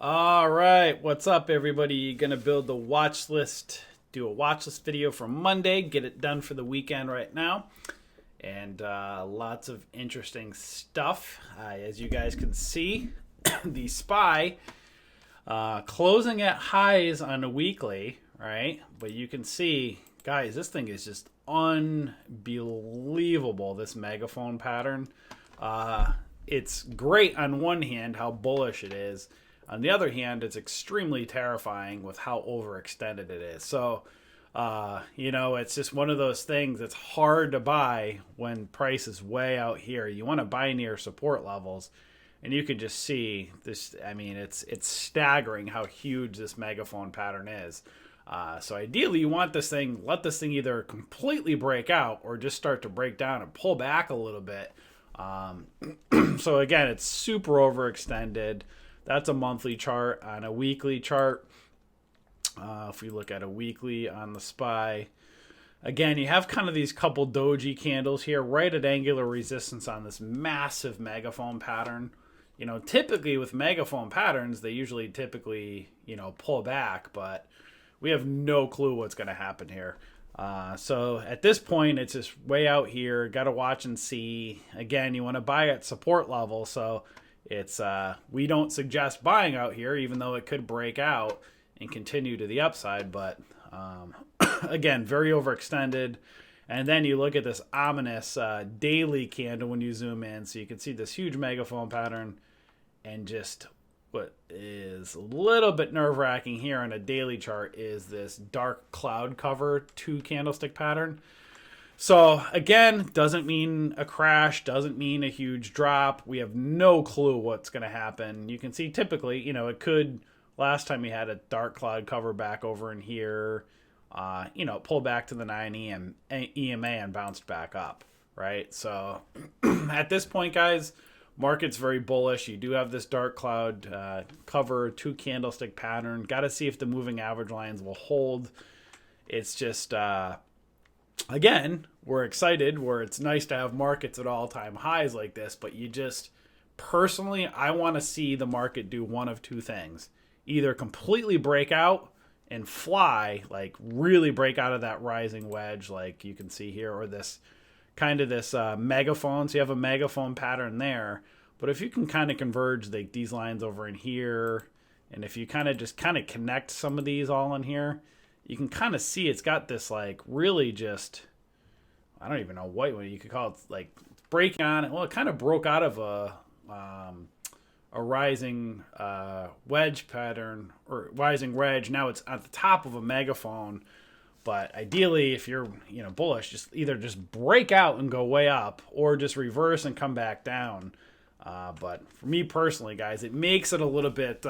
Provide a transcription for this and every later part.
All right, what's up, everybody? Gonna build the watch list, do a watch list video for Monday, get it done for the weekend right now, and lots of interesting stuff. As you guys can see, the SPY closing at highs on a weekly, right? But you can see, guys, this thing is just unbelievable. This megaphone pattern. It's great on one hand how bullish it is. On the other hand, it's extremely terrifying with how overextended it is. So, it's just one of those things that's hard to buy when price is way out here. You want to buy near support levels, and you can just see this. I mean, it's staggering how huge this megaphone pattern is. So ideally, you want this thing, let this thing either completely break out or just start to break down and pull back a little bit. So again, it's super overextended. That's a monthly chart. On a weekly chart, if we look at a weekly on the SPY, again, you have kind of these couple doji candles here right at angular resistance on this massive megaphone pattern. Typically with megaphone patterns, they usually pull back, but we have no clue what's going to happen here. So at this point, it's just way out here. Got to watch and see. Again, you want to buy at support level, so it's we don't suggest buying out here, even though it could break out and continue to the upside. But again, very overextended. And then you look at this ominous daily candle when you zoom in, so you can see this huge megaphone pattern, and just what is a little bit nerve-wracking here on a daily chart is this dark cloud cover 2 candlestick pattern. So again, doesn't mean a crash, doesn't mean a huge drop. We have no clue what's going to happen. You can see typically, it could, last time we had a dark cloud cover back over in here, pull back to the 9 EMA and bounced back up, right? So at this point, guys, market's very bullish. You do have this dark cloud cover 2 candlestick pattern. Got to see if the moving average lines will hold. It's just... again, we're excited where it's nice to have markets at all-time highs like this, but personally, I want to see the market do one of two things. Either completely break out and fly, like really break out of that rising wedge like you can see here, or this megaphone. So you have a megaphone pattern there, but if you can kind of converge these lines over in here, and if you kind of connect some of these all in here, you can kind of see it's got this like really just, I don't even know what you could call it, like breaking on it. Well, it kind of broke out of a rising wedge pattern or rising wedge. Now it's at the top of a megaphone. But ideally, if you're bullish, just either just break out and go way up, or just reverse and come back down. But for me personally, guys, it makes it a little bit.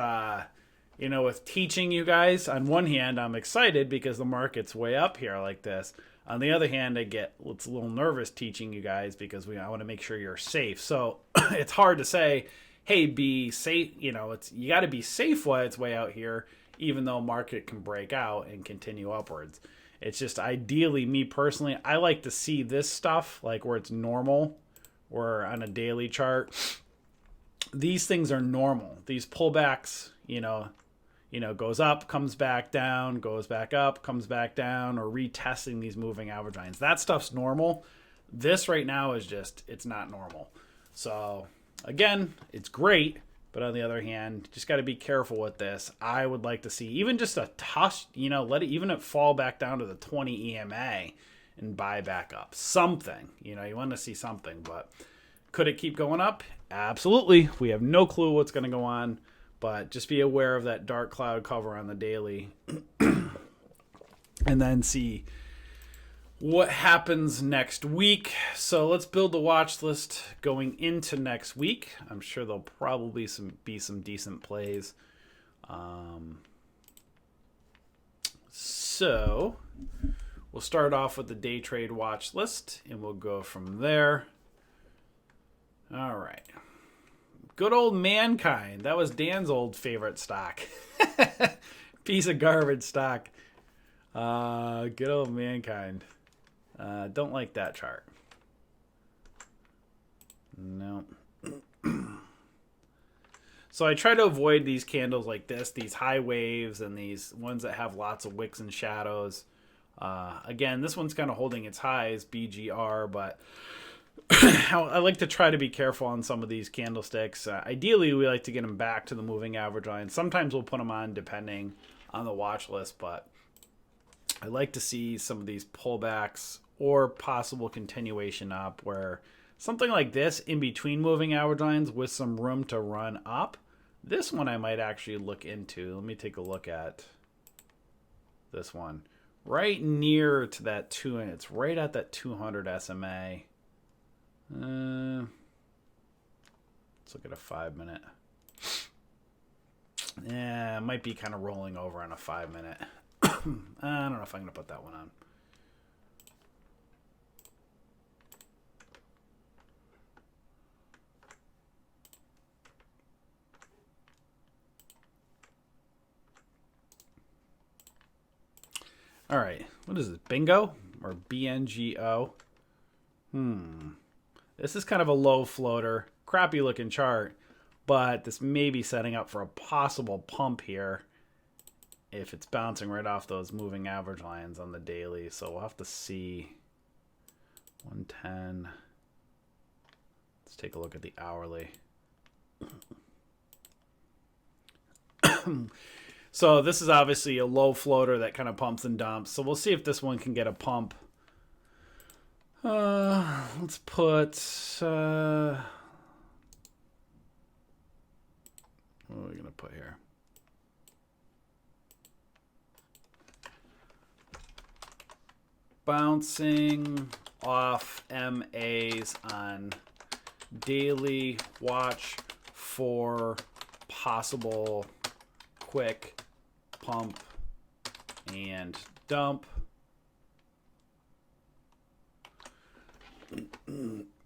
With teaching you guys, on one hand, I'm excited because the market's way up here like this. On the other hand, it's a little nervous teaching you guys because I want to make sure you're safe. So it's hard to say, hey, be safe. You got to be safe while it's way out here, even though market can break out and continue upwards. It's just ideally, me personally, I like to see this stuff like where it's normal, where on a daily chart, these things are normal. These pullbacks, goes up, comes back down, goes back up, comes back down, or retesting these moving average lines. That stuff's normal. This right now is it's not normal. So again, it's great, but on the other hand, just got to be careful with this. I would like to see even just a touch, let it fall back down to the 20 EMA and buy back up. Something, you want to see something, but could it keep going up? Absolutely. We have no clue what's going to go on. But just be aware of that dark cloud cover on the daily and then see what happens next week. So let's build the watch list going into next week. I'm sure there'll probably be some decent plays. So we'll start off with the day trade watch list and we'll go from there. All right. Good old Mankind. That was Dan's old favorite stock. Piece of garbage stock. Good old Mankind. Don't like that chart. No. So I try to avoid these candles like this, these high waves, and these ones that have lots of wicks and shadows. Again, this one's kind of holding its highs, BGR, but I like to try to be careful on some of these candlesticks. Ideally, we like to get them back to the moving average line. Sometimes we'll put them on depending on the watch list, but I like to see some of these pullbacks or possible continuation up where something like this in between moving average lines with some room to run up. This one I might actually look into. Let me take a look at this one. Right near to that 2, and it's right at that 200 SMA. Let's look at a 5-minute. Yeah, it might be kind of rolling over on a 5-minute. I don't know if I'm going to put that one on. All right, what is this? Bingo or BNGO? This is kind of a low floater, crappy looking chart, but this may be setting up for a possible pump here if it's bouncing right off those moving average lines on the daily. So we'll have to see. 110. Let's take a look at the hourly. So this is obviously a low floater that kind of pumps and dumps. So we'll see if this one can get a pump. Let's put... what are we going to put here? Bouncing off MAs on daily. Watch for possible quick pump and dump.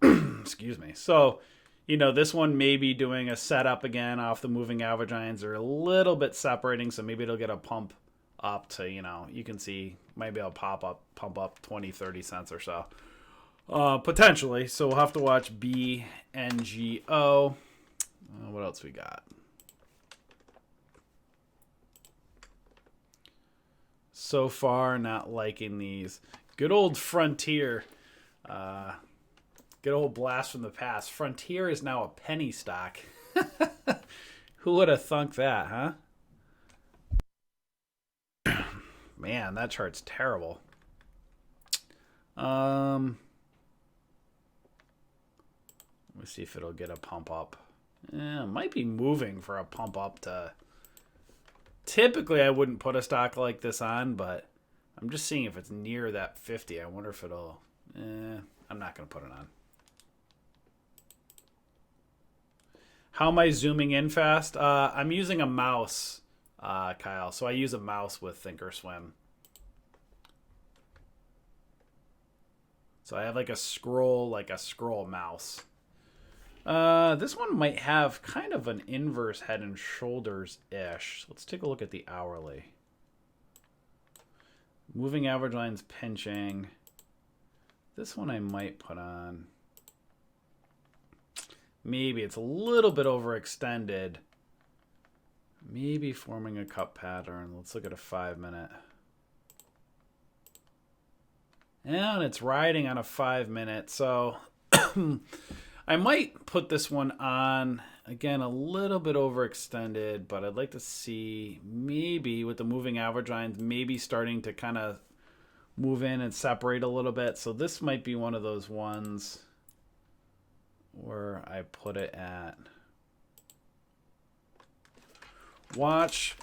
Excuse me. So, you know, this one may be doing a setup again off the moving average lines. They're a little bit separating, so maybe it'll get a pump up to, you know, you can see maybe it'll pump up 20, 30 cents or so. Potentially. So we'll have to watch BNGO. What else we got? So far, not liking these. Good old Frontier. Good old blast from the past. Frontier is now a penny stock. Who would have thunk that, huh? Man, that chart's terrible. Let me see if it'll get a pump up. It might be moving for a pump up to... Typically, I wouldn't put a stock like this on, but I'm just seeing if it's near that 50. I wonder if it'll... I'm not going to put it on. How am I zooming in fast? I'm using a mouse, Kyle. So I use a mouse with thinkorswim. So I have like a scroll mouse. This one might have kind of an inverse head and shoulders-ish. Let's take a look at the hourly. Moving average lines pinching. This one I might put on. Maybe it's a little bit overextended. Maybe forming a cup pattern. Let's look at a 5-minute. And it's riding on a 5-minute. So I might put this one on. Again, a little bit overextended, but I'd like to see maybe with the moving average lines, maybe starting to kind of move in and separate a little bit. So this might be one of those ones where I put it at. Watch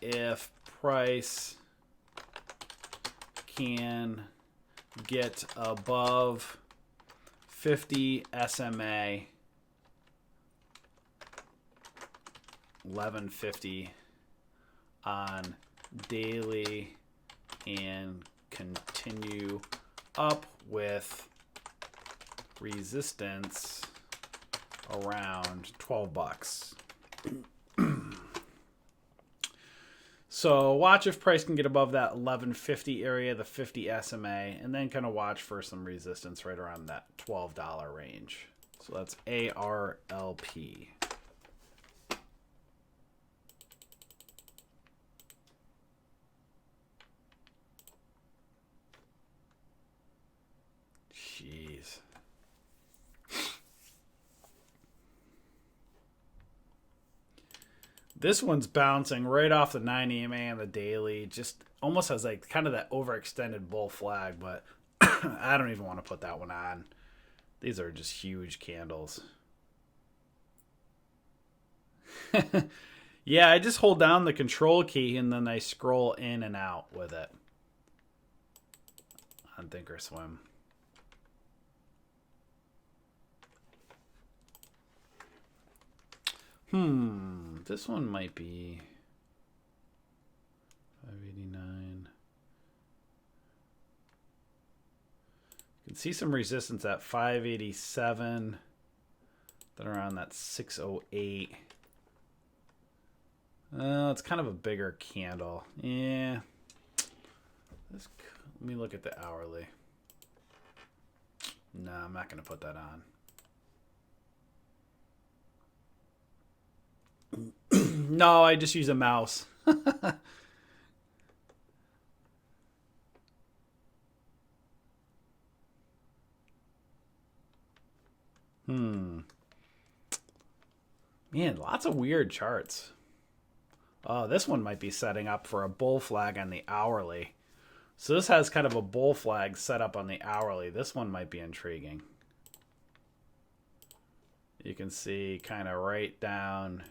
if price can get above 50 SMA, 1150 on daily, and continue up with resistance around 12 bucks. So watch if price can get above that 1150 area, the 50 SMA, and then kind of watch for some resistance right around that $12 range. So that's ARLP. This one's bouncing right off the 9 EMA and the daily. Just almost has like kind of that overextended bull flag, but I don't even want to put that one on. These are just huge candles. Yeah, I just hold down the control key and then I scroll in and out with it on Thinkorswim. This one might be 589. You can see some resistance at 587. Then around that 608. It's kind of a bigger candle. Yeah. Let me look at the hourly. No, I'm not going to put that on. No, I just use a mouse. Man, lots of weird charts. Oh, this one might be setting up for a bull flag on the hourly. So this has kind of a bull flag set up on the hourly. This one might be intriguing. You can see kind of right down.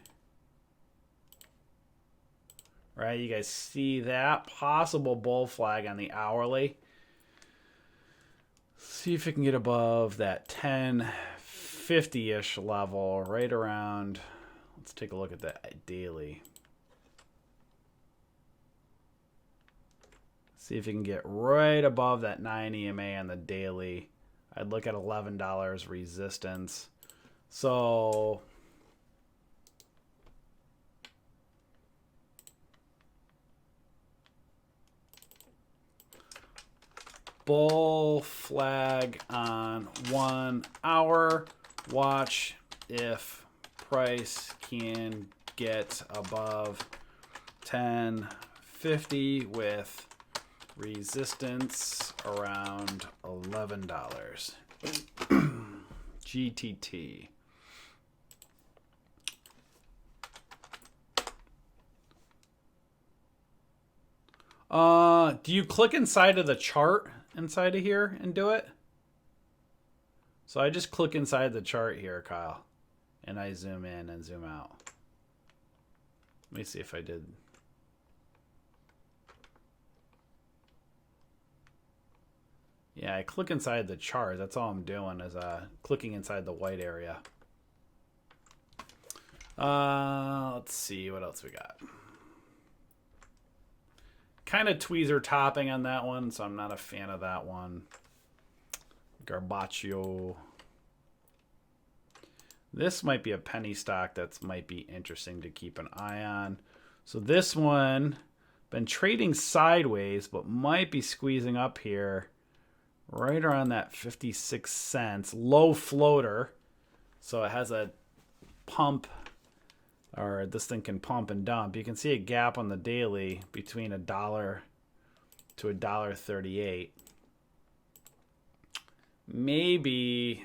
Right, you guys see that possible bull flag on the hourly. See if it can get above that 1050-ish level, right around. Let's take a look at the daily. See if you can get right above that 9 EMA on the daily. I'd look at $11 resistance. So bull flag on 1 hour. Watch if price can get above 1050 with resistance around $11. GTT. Do you click inside of the chart inside of here and do it? So I just click inside the chart here, Kyle, and I zoom in and zoom out. Let me see if I did. Yeah, I click inside the chart. That's all I'm doing is clicking inside the white area. Let's see what else we got. Kind of tweezer topping on that one, so I'm not a fan of that one. Garbaccio. This might be a penny stock that might be interesting to keep an eye on. So this one, been trading sideways, but might be squeezing up here right around that 56 cents. Low floater. So it has a pump, or this thing can pump and dump. You can see a gap on the daily between $1 to $1.38. Maybe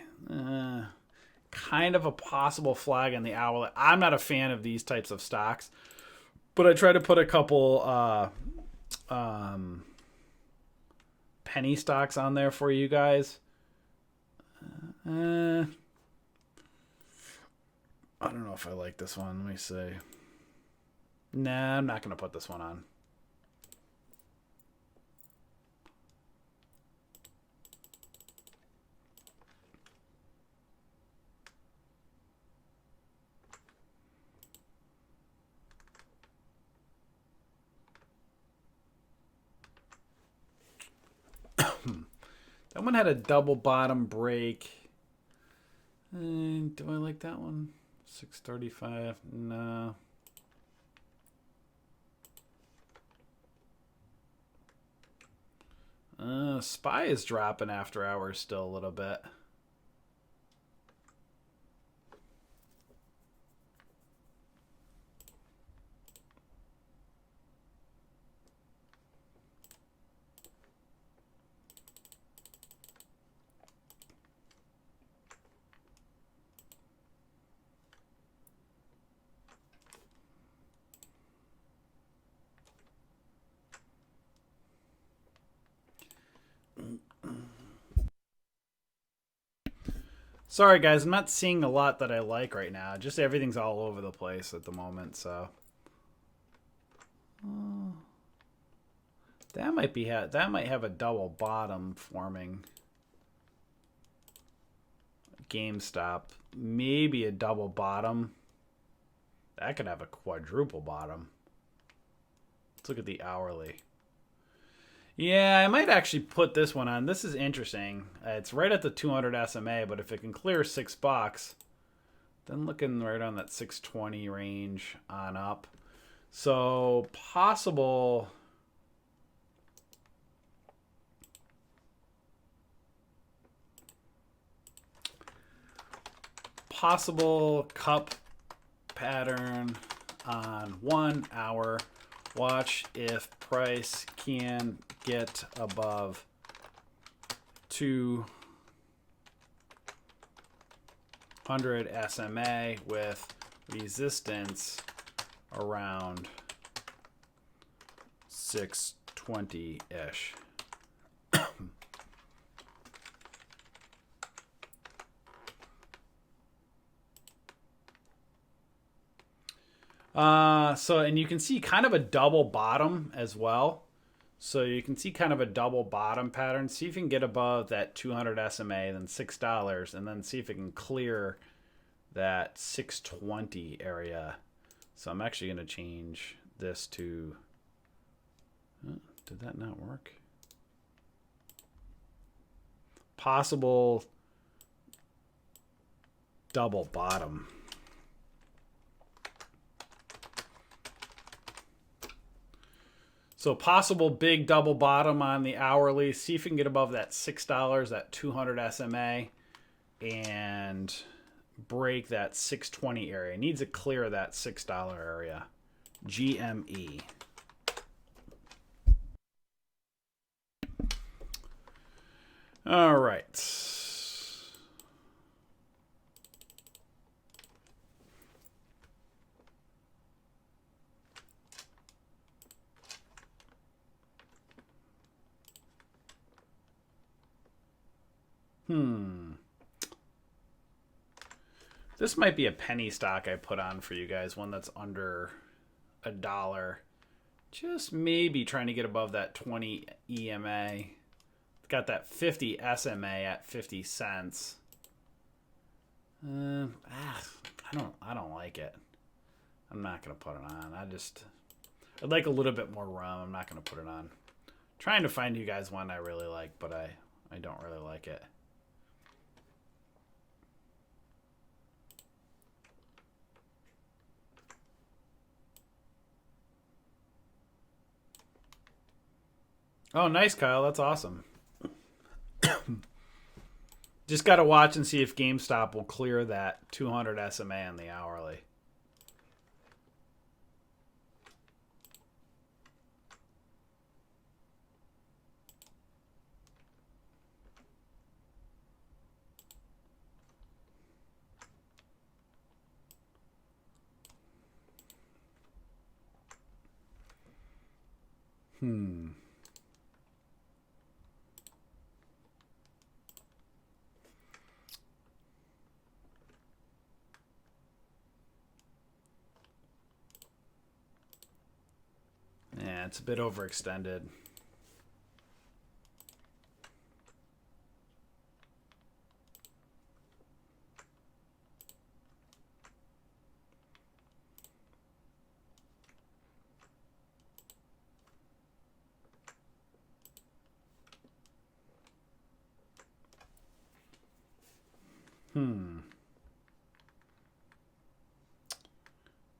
kind of a possible flag on the hourly. I'm not a fan of these types of stocks, but I try to put a couple penny stocks on there for you guys. I don't know if I like this one. Let me see. Nah, I'm not going to put this one on. That one had a double bottom break. Do I like that one? 635. No. SPY is dropping after hours still a little bit. Sorry, guys, I'm not seeing a lot that I like right now. Just everything's all over the place at the moment, so. That might have a double bottom forming. GameStop, maybe a double bottom. That could have a quadruple bottom. Let's look at the hourly. Yeah, I might actually put this one on. This is interesting. It's right at the 200 SMA, but if it can clear $6, then looking right on that 620 range on up. So possible cup pattern on 1 hour. Watch if price can get above 200 SMA with resistance around 620-ish. And you can see kind of a double bottom as well. So you can see kind of a double bottom pattern. See if you can get above that 200 SMA, then $6, and then see if it can clear that 620 area. So I'm actually going to change this to... did that not work? Possible double bottom. So possible big double bottom on the hourly. See if you can get above that $6, that 200 SMA, and break that 620 area. It needs to clear that $6 area. GME. All right. This might be a penny stock I put on for you guys, one that's under $1. Just maybe trying to get above that 20 EMA. Got that 50 SMA at 50 cents. I don't like it. I'm not gonna put it on. I'd like a little bit more rum. I'm not gonna put it on. Trying to find you guys one I really like, but I don't really like it. Oh, nice, Kyle. That's awesome. Just got to watch and see if GameStop will clear that 200 SMA on the hourly. Yeah, it's a bit overextended.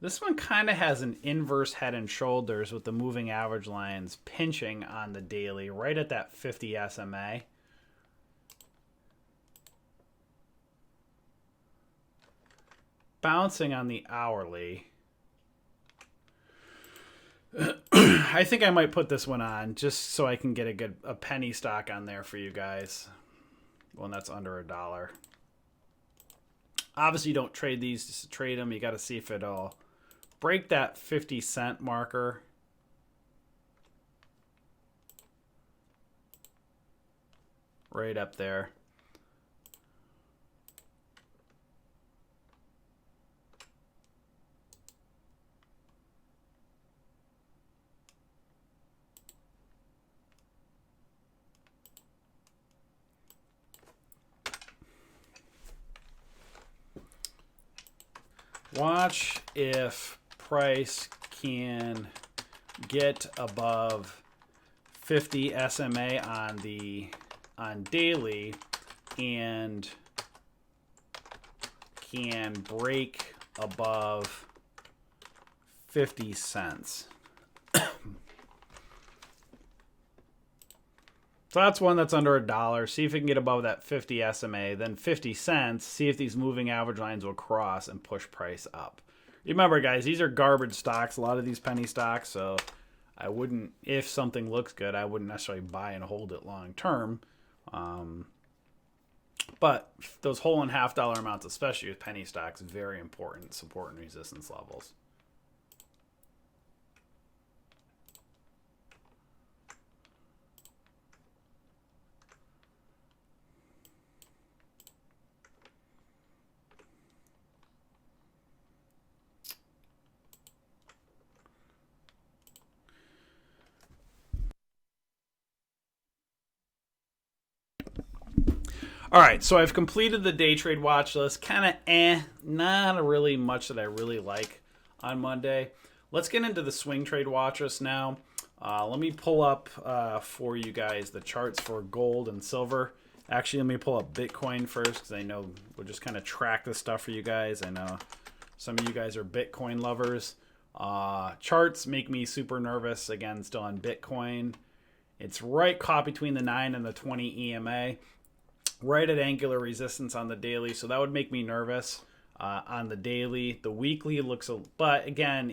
This one kind of has an inverse head and shoulders with the moving average lines pinching on the daily right at that 50 SMA. Bouncing on the hourly. I think I might put this one on just so I can get a penny stock on there for you guys. One that's under $1. Obviously, you don't trade these just to trade them. You got to see if it'll break that 50 cent marker. Right up there. Watch if price can get above 50 SMA on daily and can break above 50 cents. So that's one that's under $1. See if it can get above that 50 SMA, then 50 cents. See if these moving average lines will cross and push price up. Remember, guys, these are garbage stocks, a lot of these penny stocks. So I wouldn't, if something looks good, I wouldn't necessarily buy and hold it long term. But those whole and half dollar amounts, especially with penny stocks, very important support and resistance levels. All right, so I've completed the day trade watch list. Kind of not really much that I really like on Monday. Let's get into the swing trade watch list now. Let me pull up for you guys the charts for gold and silver. Actually, let me pull up Bitcoin first because I know we'll just kind of track this stuff for you guys. I know some of you guys are Bitcoin lovers. Charts make me super nervous. Again, still on Bitcoin. It's right caught between the 9 and the 20 EMA. Right at angular resistance on the daily, so that would make me nervous on the daily. The weekly looks but again,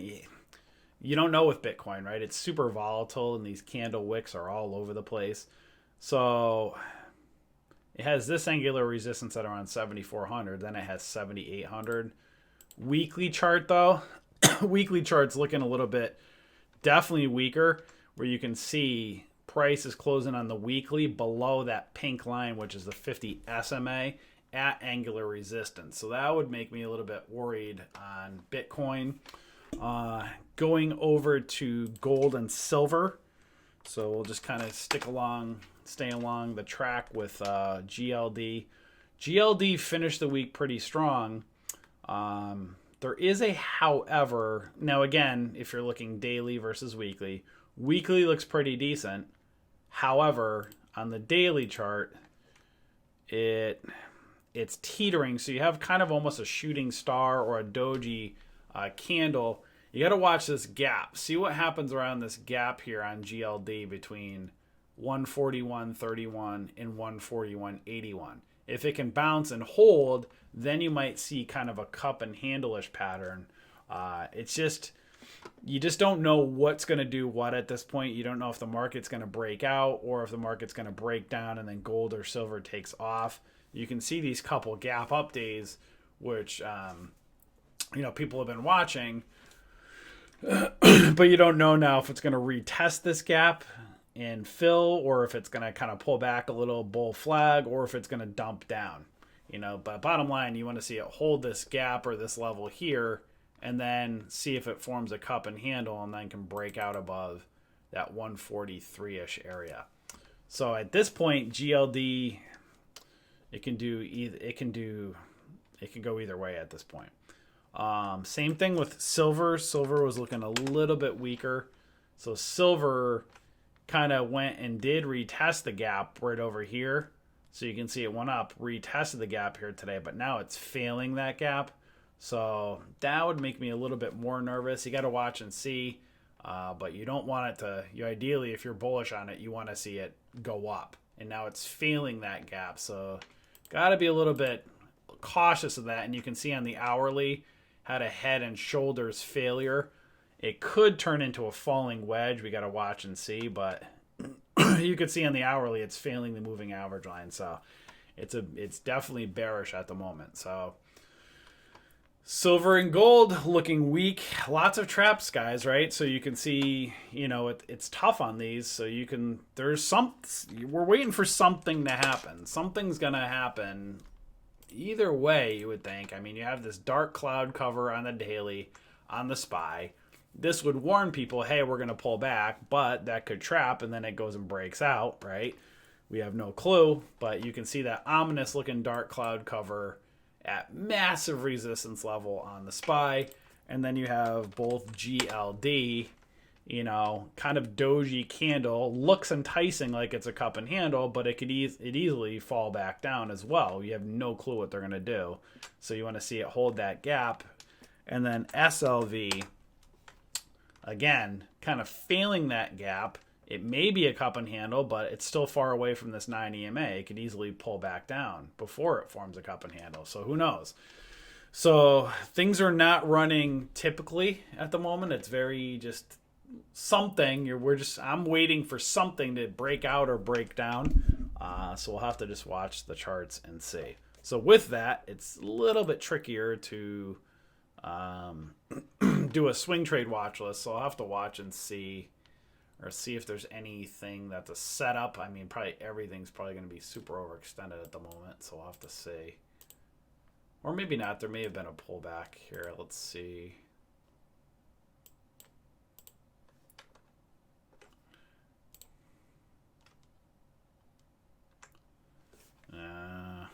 you don't know with Bitcoin, right? It's super volatile and these candle wicks are all over the place. So it has this angular resistance at around 7,400, then it has 7,800. Weekly chart though, weekly chart's looking a little bit definitely weaker, where you can see price is closing on the weekly below that pink line, which is the 50 SMA at angular resistance. So that would make me a little bit worried on Bitcoin. Going over to gold and silver. So we'll just kind of stay along the track with GLD. GLD finished the week pretty strong. There is a however. Now again, if you're looking daily versus weekly, weekly looks pretty decent. However, on the daily chart, it's teetering. So you have kind of almost a shooting star or a doji candle. You got to watch this gap. See what happens around this gap here on GLD between 141.31 and 141.81. If it can bounce and hold, then you might see kind of a cup and handle-ish pattern. You just don't know what's going to do what at this point. You don't know if the market's going to break out or if the market's going to break down and then gold or silver takes off. You can see these couple gap up days, which people have been watching, but you don't know now if it's going to retest this gap and fill, or if it's going to kind of pull back a little bull flag, or if it's going to dump down. But bottom line, you want to see it hold this gap or this level here, and then see if it forms a cup and handle and then can break out above that 143-ish area. So at this point, GLD, it can go either way at this point. Same thing with silver. Silver was looking a little bit weaker. So silver kind of went and did retest the gap right over here. So you can see it went up, retested the gap here today, but now it's failing that gap. So that would make me a little bit more nervous. You got to watch and see, but you don't want it to, ideally, if you're bullish on it, you want to see it go up. And now it's failing that gap. So got to be a little bit cautious of that. And you can see on the hourly, had a head and shoulders failure. It could turn into a falling wedge. We got to watch and see, but you could see on the hourly, it's failing the moving average line. So it's definitely bearish at the moment. So silver and gold looking weak. Lots of traps, guys, right? So you can see, it's tough on these. So we're waiting for something to happen. Something's going to happen either way, you would think. I mean, you have this dark cloud cover on the daily, on the SPY. This would warn people, hey, we're going to pull back, but that could trap, and then it goes and breaks out, right? We have no clue, but you can see that ominous looking dark cloud cover at massive resistance level on the SPY. And then you have both GLD, you know, kind of doji candle. Looks enticing like it's a cup and handle, but it could easily fall back down as well. You have no clue what they're going to do. So you want to see it hold that gap. And then SLV, again, kind of failing that gap. It may be a cup and handle, but it's still far away from this 9 EMA. It could easily pull back down before it forms a cup and handle. So who knows? So things are not running typically at the moment. It's very just something. I'm waiting for something to break out or break down. So we'll have to just watch the charts and see. So with that, it's a little bit trickier to do a swing trade watch list. So I'll have to watch and see, or see if there's anything that's a setup. I mean, probably everything's probably going to be super overextended at the moment. So I'll have to see. Or maybe not. There may have been a pullback here. Let's see. No.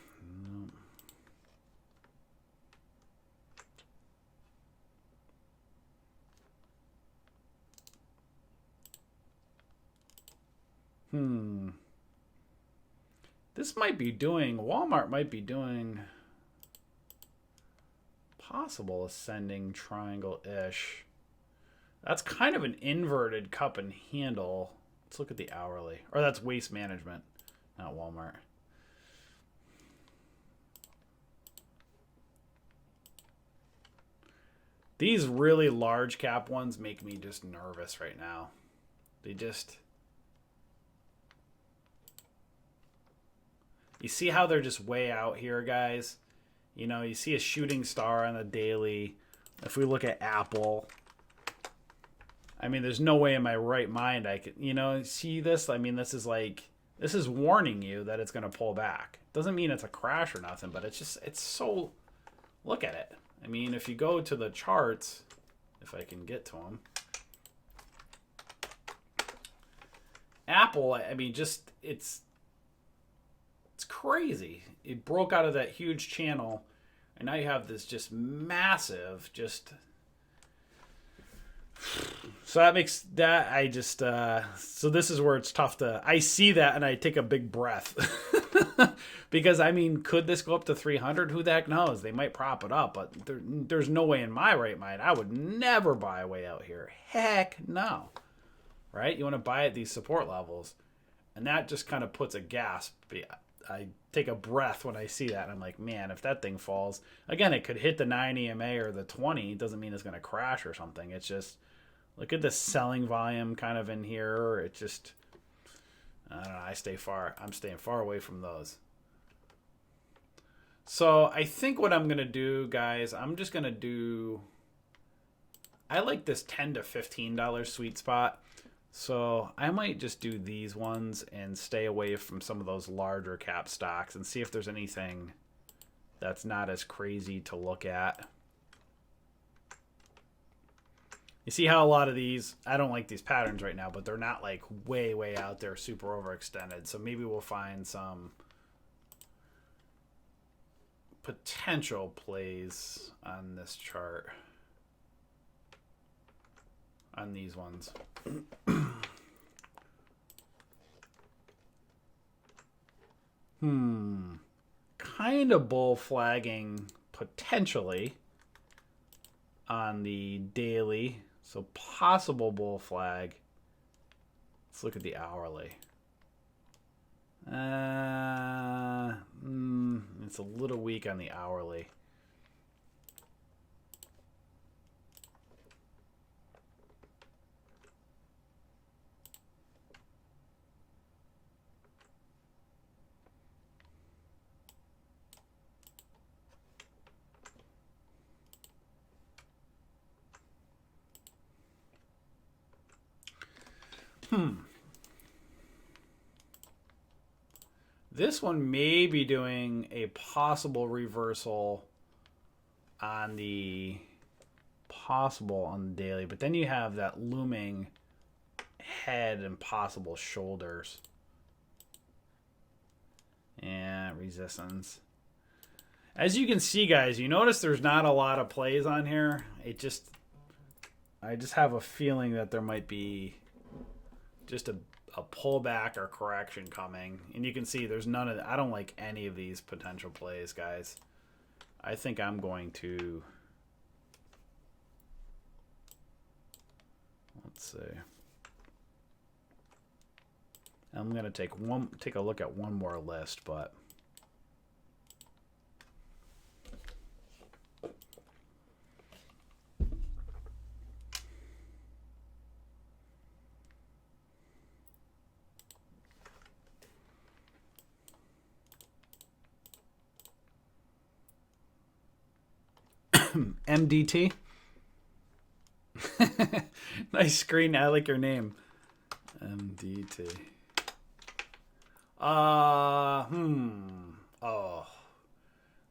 This might be doing, Walmart might be doing possible ascending triangle-ish. That's kind of an inverted cup and handle. Let's look at the hourly. Or that's Waste Management, not Walmart. These really large cap ones make me just nervous right now. They just... You see how they're just way out here, guys? You know, you see a shooting star on the daily. If we look at Apple, I mean, there's no way in my right mind I could, you know, see this? I mean, this is warning you that it's going to pull back. Doesn't mean it's a crash or nothing, but it's just, it's so, look at it. I mean, if you go to the charts, if I can get to them. Apple, I mean, just, it's crazy. It broke out of that huge channel, and now you have this just massive, just... So that makes that, I just, so this is where it's tough to, I see that and I take a big breath. Because, I mean, could this go up to 300? Who the heck knows? They might prop it up, but there's no way in my right mind. I would never buy way out here. Heck no. Right? You want to buy at these support levels. And that just kind of puts a gasp. I take a breath when I see that. And I'm like, man, if that thing falls, again, it could hit the 9 EMA or the 20. It doesn't mean it's going to crash or something. It's just, look at the selling volume kind of in here. It just, I don't know. I'm staying far away from those. So I think what I'm going to do, guys, I'm just going to do, I like this $10 to $15 sweet spot. So I might just do these ones and stay away from some of those larger cap stocks and see if there's anything that's not as crazy to look at. You see how a lot of these, I don't like these patterns right now, but they're not like way, way out there, super overextended. So maybe we'll find some potential plays on this chart. On these ones. Kind of bull flagging potentially on the daily. So possible bull flag. Let's look at the hourly. It's a little weak on the hourly. This one may be doing a possible reversal on the daily, but then you have that looming head and possible shoulders. And resistance. As you can see, guys, you notice there's not a lot of plays on here. I just have a feeling that there might be just a pullback or correction coming. And you can see there's none of I don't like any of these potential plays, guys. I think I'm going to, let's see. I'm going to take a look at one more list, but MDT. Nice screen. I like your name. MDT. Oh.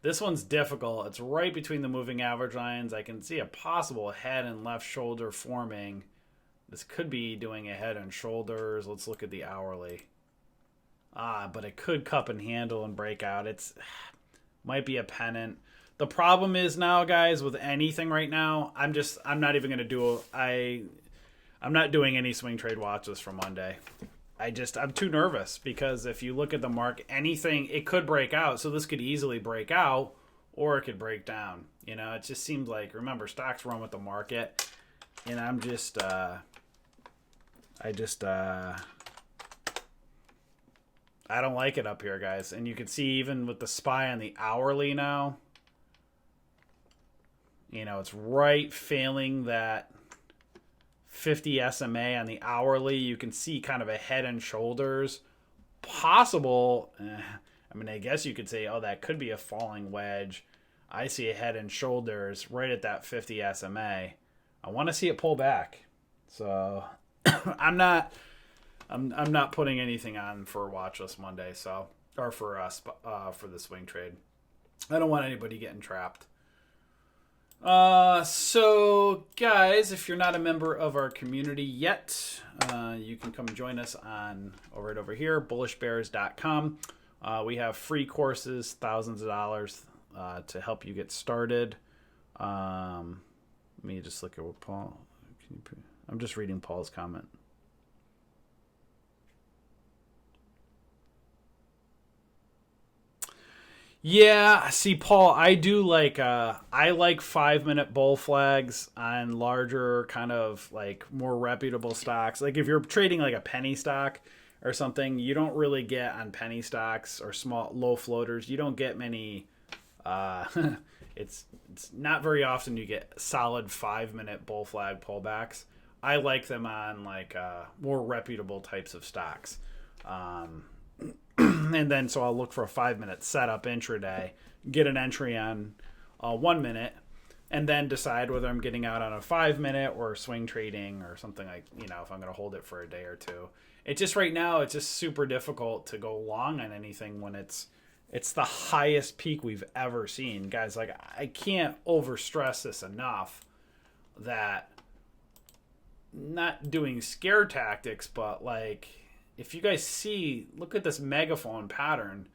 This one's difficult. It's right between the moving average lines. I can see a possible head and left shoulder forming. This could be doing a head and shoulders. Let's look at the hourly. But it could cup and handle and break out. It's might be a pennant. The problem is now, guys, with anything right now, I'm not even going to do I'm not doing any swing trade watches for Monday. I'm too nervous because if you look at the market, anything, it could break out. So this could easily break out or it could break down. You know, it just seems like, remember, stocks run with the market. And I don't like it up here, guys. And you can see even with the SPY on the hourly now, you know, it's right failing that 50 SMA on the hourly. You can see kind of a head and shoulders. Possible. I mean, I guess you could say, oh, that could be a falling wedge. I see a head and shoulders right at that 50 SMA. I want to see it pull back. So I'm not putting anything on for Watchlist Monday. So, or for us, for the swing trade. I don't want anybody getting trapped. So guys, if you're not a member of our community yet, you can come join us right over here, bullishbears.com. We have free courses, thousands of dollars, to help you get started. Let me just look at what Paul, I'm just reading Paul's comment. Yeah, see, Paul, I do like I like 5-minute bull flags on larger, kind of like more reputable stocks. Like if you're trading like a penny stock or something, you don't really get on penny stocks or small low floaters. You don't get many. It's not very often you get solid 5-minute bull flag pullbacks. I like them on like more reputable types of stocks. And then so I'll look for a 5-minute setup intraday, get an entry on 1 minute, and then decide whether I'm getting out on a 5-minute or swing trading or something like, you know, if I'm going to hold it for a day or two. It just right now, it's just super difficult to go long on anything when it's the highest peak we've ever seen. Guys, like I can't overstress this enough that not doing scare tactics, but like, if you guys see, look at this megaphone pattern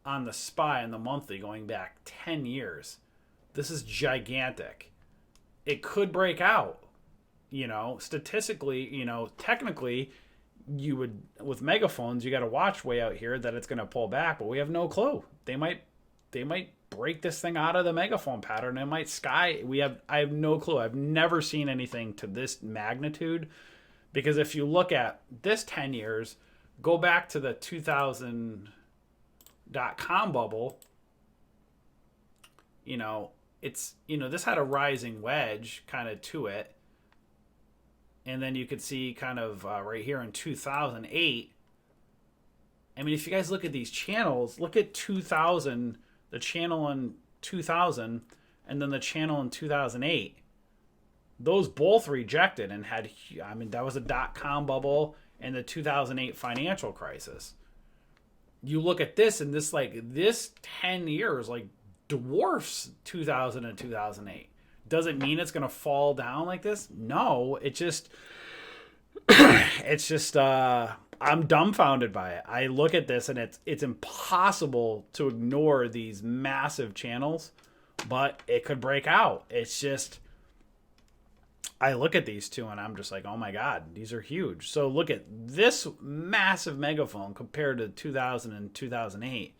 on the SPY and the monthly going back 10 years. This is gigantic. It could break out. You know, statistically, you know, technically, you would, with megaphones, you got to watch way out here that it's going to pull back, but we have no clue. They might break this thing out of the megaphone pattern. It might I have no clue. I've never seen anything to this magnitude. Because if you look at this 10 years, go back to the 2000.com bubble, you know, it's, you know, this had a rising wedge kind of to it. And then you could see kind of right here in 2008. I mean, if you guys look at these channels, look at 2000, the channel in 2000, and then the channel in 2008. Those both rejected and had, I mean, that was a dot-com bubble and the 2008 financial crisis. You look at this and this 10 years like dwarfs 2000 and 2008. Does it mean it's going to fall down like this? No, it's just I'm dumbfounded by it. I look at this and it's impossible to ignore these massive channels, but it could break out. It's just, I look at these two and I'm just like, oh my God, these are huge. So look at this massive megaphone compared to 2000 and 2008.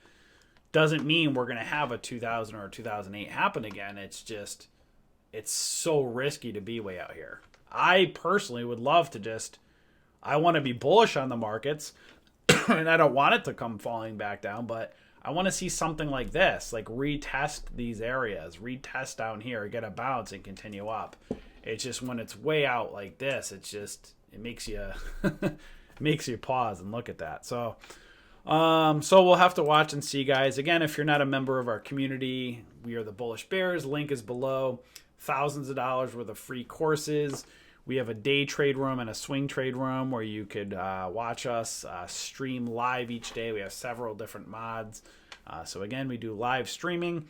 Doesn't mean we're going to have a 2000 or 2008 happen again. It's just, it's so risky to be way out here. I personally would love to just, I want to be bullish on the markets and I don't want it to come falling back down, but I want to see something like this, like retest these areas, retest down here, get a bounce and continue up. It's just when it's way out like this, it's just, it makes you makes you pause and look at that. So we'll have to watch and see, guys. Again, if you're not a member of our community, we are the Bullish Bears. Link is below. Thousands of dollars worth of free courses. We have a day trade room and a swing trade room where you could watch us stream live each day. We have several different mods. So again, we do live streaming.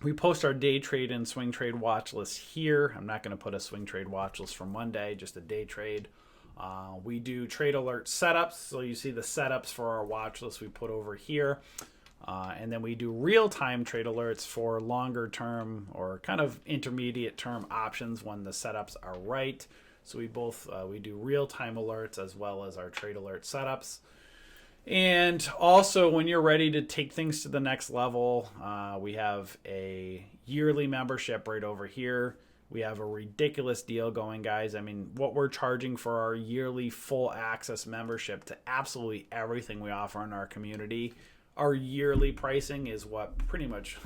We post our day trade and swing trade watch list here. I'm not going to put a swing trade watch list for Monday, just a day trade. We do trade alert setups. So you see the setups for our watch list we put over here. And then we do real-time trade alerts for longer term or kind of intermediate term options when the setups are right. So we do real-time alerts as well as our trade alert setups. And also, when you're ready to take things to the next level, we have a yearly membership right over here. We have a ridiculous deal going, guys. I mean, what we're charging for our yearly full access membership to absolutely everything we offer in our community. Our yearly pricing is what pretty much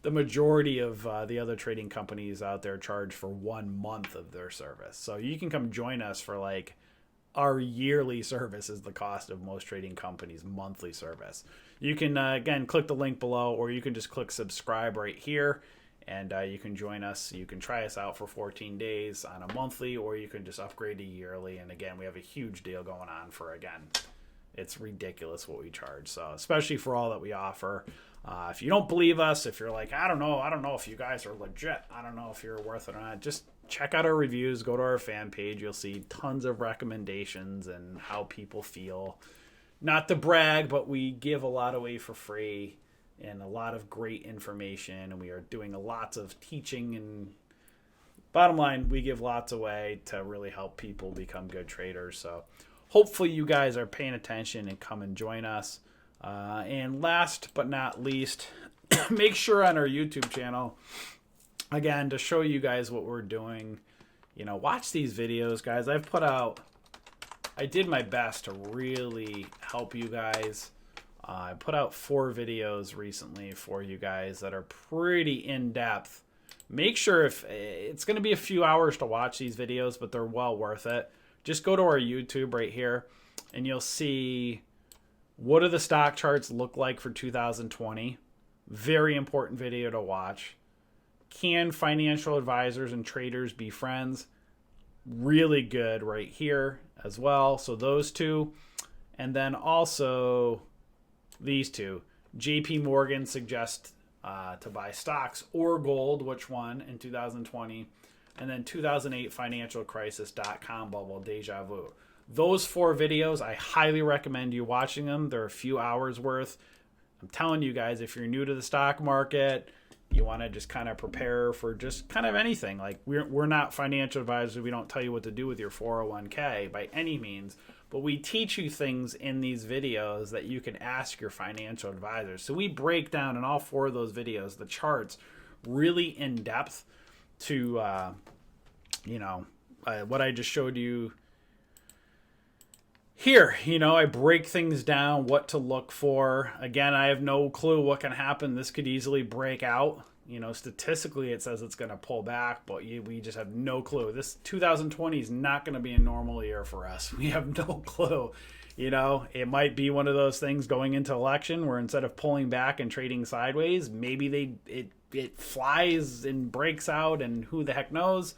the majority of the other trading companies out there charge for 1 month of their service. So you can come join us for like, our yearly service is the cost of most trading companies' monthly service. You can, again, click the link below, or you can just click subscribe right here, and you can join us. You can try us out for 14 days on a monthly, or you can just upgrade to yearly. And again, we have a huge deal going on for, again, it's ridiculous what we charge. So especially for all that we offer. If you don't believe us, if you're like, I don't know if you guys are legit, I don't know if you're worth it or not, just check out our reviews, go to our fan page. You'll see tons of recommendations and how people feel. Not to brag, but we give a lot away for free and a lot of great information. And we are doing lots of teaching, and bottom line, we give lots away to really help people become good traders. So hopefully you guys are paying attention and come and join us. And last but not least, make sure on our YouTube channel, again, to show you guys what we're doing, watch these videos, guys. I did my best to really help you guys. I put out 4 videos recently for you guys that are pretty in-depth. Make sure, if it's going to be a few hours to watch these videos, but they're well worth it. Just go to our YouTube right here, and you'll see what do the stock charts look like for 2020. Very important video to watch. Can financial advisors and traders be friends? Really good right here as well. So those two. And then also these two. JP Morgan suggests to buy stocks or gold. Which one in 2020? And then 2008 financial crisis.com bubble deja vu. Those 4 videos, I highly recommend you watching them. They're a few hours worth. I'm telling you guys, if you're new to the stock market, you want to just kind of prepare for just kind of anything. Like we're not financial advisors. We don't tell you what to do with your 401k by any means, but we teach you things in these videos that you can ask your financial advisors. So we break down in all 4 of those videos the charts really in depth to, what I just showed you here. I break things down, what to look for. Again, I have no clue what can happen. This could easily break out. Statistically, it says it's going to pull back, but we just have no clue. This 2020 is not going to be a normal year for us. We have no clue. It might be one of those things going into election where instead of pulling back and trading sideways, maybe it flies and breaks out, and who the heck knows.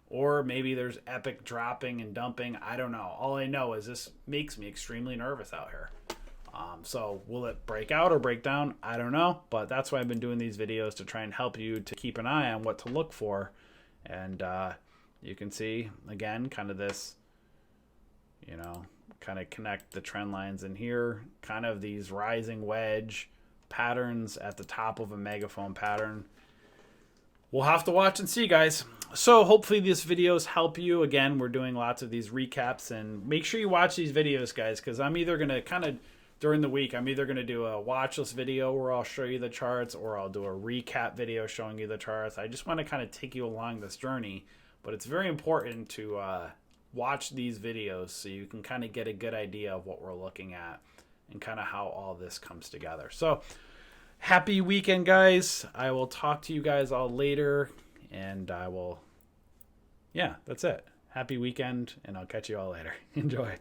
Or maybe there's epic dropping and dumping. I don't know. All I know is this makes me extremely nervous out here. So will it break out or break down? I don't know. But that's why I've been doing these videos, to try and help you to keep an eye on what to look for. And you can see, again, kind of this, kind of connect the trend lines in here, kind of these rising wedge patterns at the top of a megaphone pattern. We'll have to watch and see, guys. So hopefully these videos help you. Again, we're doing lots of these recaps, and make sure you watch these videos, guys, because I'm either going to kind of, during the week, I'm either going to do a watch list video where I'll show you the charts, or I'll do a recap video showing you the charts. I just want to kind of take you along this journey, but it's very important to watch these videos so you can kind of get a good idea of what we're looking at and kind of how all this comes together. So happy weekend, guys. I will talk to you guys all later, and I will, yeah, that's it. Happy weekend, and I'll catch you all later. Enjoy.